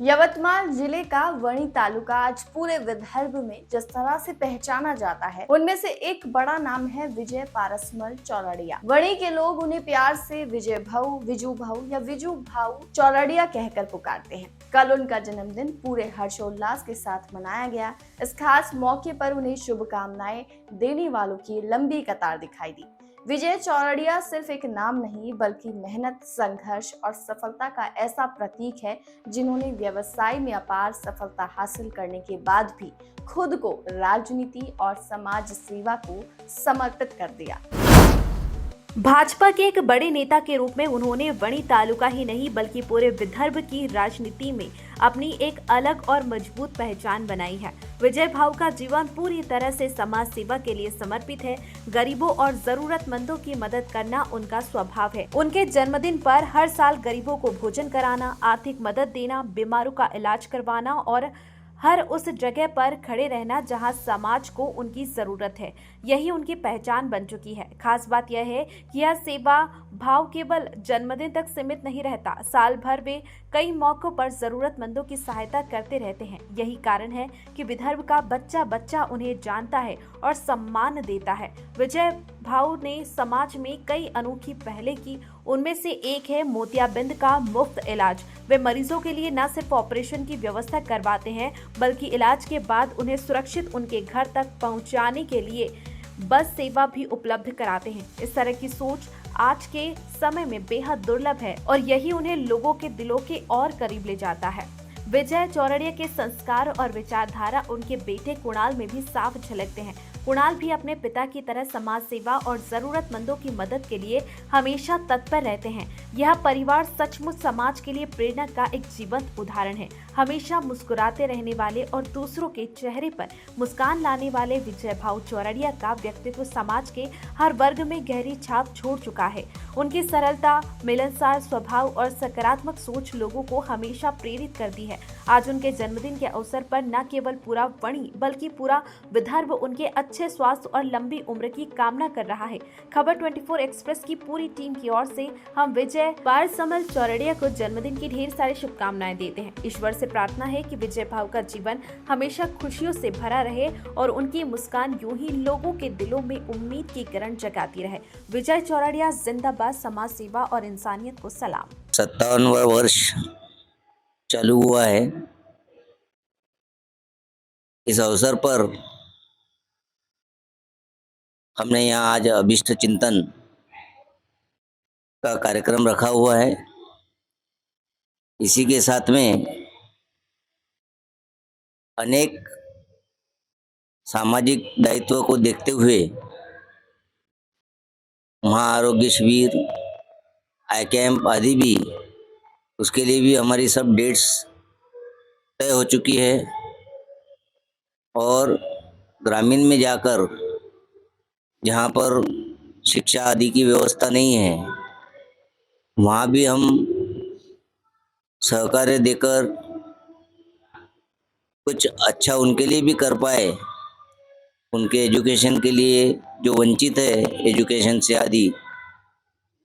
यवतमाल जिले का वणी तालुका आज पूरे विदर्भ में जिस तरह से पहचाना जाता है, उनमें से एक बड़ा नाम है विजय पारसमल चौरड़िया। वणी के लोग उन्हें प्यार से विजय भाऊ, विजू भाऊ या विजू भाऊ चौरड़िया कहकर पुकारते हैं। कल उनका जन्मदिन पूरे हर्षोल्लास के साथ मनाया गया। इस खास मौके पर उन्हें शुभकामनाएं देने वालों की लंबी कतार दिखाई दी। विजय चौरड़िया सिर्फ एक नाम नहीं बल्कि मेहनत, संघर्ष और सफलता का ऐसा प्रतीक है जिन्होंने व्यवसाय में अपार सफलता हासिल करने के बाद भी खुद को राजनीति और समाज सेवा को समर्पित कर दिया। भाजपा के एक बड़े नेता के रूप में उन्होंने वणी तालुका ही नहीं बल्कि पूरे विदर्भ की राजनीति में अपनी एक अलग और मजबूत पहचान बनाई है। विजय भाऊ का जीवन पूरी तरह से समाज सेवा के लिए समर्पित है। गरीबों और जरूरतमंदों की मदद करना उनका स्वभाव है। उनके जन्मदिन पर हर साल गरीबों को भोजन कराना, आर्थिक मदद देना, बीमारों का इलाज करवाना और हर उस जगह पर खड़े रहना जहां समाज को उनकी जरूरत है, यही उनकी पहचान बन चुकी है। खास बात यह है कि यह सेवा भाव केवल जन्मदिन तक सीमित नहीं रहता। साल भर वे कई मौकों पर जरूरतमंदों की सहायता करते रहते हैं। यही कारण है कि विदर्भ का बच्चा बच्चा उन्हें जानता है और सम्मान देता है। विजय भाऊ ने समाज में कई अनोखी पहले की, उनमें से एक है मोतियाबिंद का मुफ्त इलाज। वे मरीजों के लिए न सिर्फ ऑपरेशन की व्यवस्था करवाते हैं बल्कि इलाज के बाद उन्हें सुरक्षित उनके घर तक पहुंचाने के लिए बस सेवा भी उपलब्ध कराते हैं। इस तरह की सोच आज के समय में बेहद दुर्लभ है और यही उन्हें लोगों के दिलों के और करीब ले जाता है। विजय चौरड़िया के संस्कार और विचारधारा उनके बेटे कुणाल में भी साफ झलकते हैं। कुणाल भी अपने पिता की तरह समाज सेवा और जरूरतमंदों की मदद के लिए हमेशा तत्पर रहते हैं। यह परिवार सचमुच समाज के लिए प्रेरणा का एक जीवंत उदाहरण है। हमेशा मुस्कुराते रहने वाले और दूसरों के चेहरे पर मुस्कान लाने वाले विजय भाऊ चौरड़िया का व्यक्तित्व समाज के हर वर्ग में गहरी छाप छोड़ चुका है। उनकी सरलता, मिलनसार स्वभाव और सकारात्मक सोच लोगों को हमेशा प्रेरित करती है। आज उनके जन्मदिन के अवसर पर न केवल पूरा वणी बल्कि पूरा विदर्भ उनके अच्छे स्वास्थ्य और लंबी उम्र की कामना कर रहा है। खबर 24 एक्सप्रेस की पूरी टीम की ओर से हम विजय पारसमल चौरड़िया को जन्मदिन की ढेर सारी शुभकामनाएं देते हैं। ईश्वर से प्रार्थना है कि विजय भाऊ का जीवन हमेशा खुशियों से भरा रहे और उनकी मुस्कान यूं ही लोगों के दिलों में उम्मीद की किरण जगाती रहे। विजय चौरड़िया जिंदाबाद। समाज सेवा और इंसानियत को सलाम। 57वां वर्ष चालू हुआ है। इस अवसर पर हमने यहाँ आज अभिष्ट चिंतन का कार्यक्रम रखा हुआ है। इसी के साथ में अनेक सामाजिक दायित्व को देखते हुए महाआरोग्य शिविर, आई कैंप आदि भी, उसके लिए भी हमारी सब डेट्स तय हो चुकी है और ग्रामीण में जाकर जहाँ पर शिक्षा आदि की व्यवस्था नहीं है वहाँ भी हम सहकार्य देकर कुछ अच्छा उनके लिए भी कर पाए। उनके एजुकेशन के लिए जो वंचित है एजुकेशन से आदि,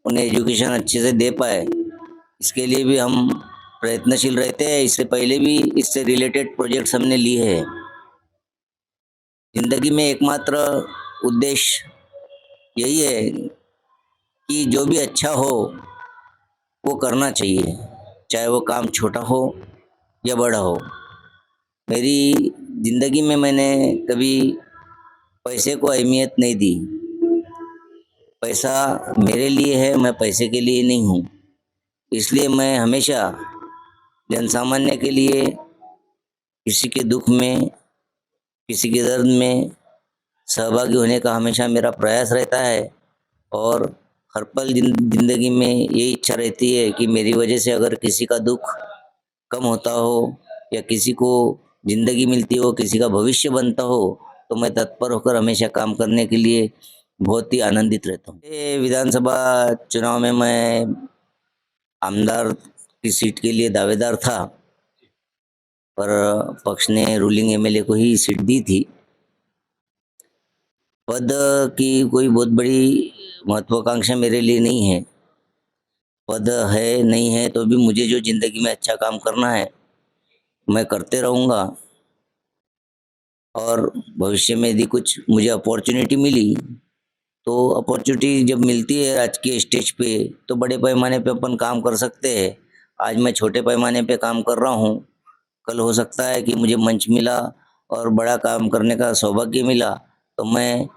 उन्हें एजुकेशन अच्छे से दे पाए, इसके लिए भी हम प्रयत्नशील रहते हैं। इससे पहले भी इससे रिलेटेड प्रोजेक्ट्स हमने लिए हैं। जिंदगी में एकमात्र उद्देश्य यही है कि जो भी अच्छा हो वो करना चाहिए, चाहे वो काम छोटा हो या बड़ा हो। मेरी ज़िंदगी में मैंने कभी पैसे को अहमियत नहीं दी। पैसा मेरे लिए है, मैं पैसे के लिए नहीं हूँ। इसलिए मैं हमेशा जनसामान्य के लिए, किसी के दुख में, किसी के दर्द में सहभागी होने का हमेशा मेरा प्रयास रहता है और हर पल जिंदगी में ये इच्छा रहती है कि मेरी वजह से अगर किसी का दुख कम होता हो या किसी को ज़िंदगी मिलती हो, किसी का भविष्य बनता हो, तो मैं तत्पर होकर हमेशा काम करने के लिए बहुत ही आनंदित रहता हूँ। ये विधानसभा चुनाव में मैं आमदार की सीट के लिए दावेदार था, पर पक्ष ने रूलिंग एमएलए को ही सीट दी थी। पद की कोई बहुत बड़ी महत्वाकांक्षा मेरे लिए नहीं है। पद है नहीं है तो भी मुझे जो ज़िंदगी में अच्छा काम करना है मैं करते रहूँगा। और भविष्य में यदि कुछ मुझे अपॉर्चुनिटी मिली, तो अपॉर्चुनिटी जब मिलती है आज के स्टेज पे, तो बड़े पैमाने पे अपन काम कर सकते हैं। आज मैं छोटे पैमाने पे काम कर रहा हूँ, कल हो सकता है कि मुझे मंच मिला और बड़ा काम करने का सौभाग्य मिला, तो मैं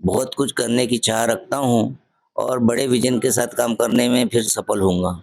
बहुत कुछ करने की चाह रखता हूँ और बड़े विज़न के साथ काम करने में फिर सफल होऊँगा।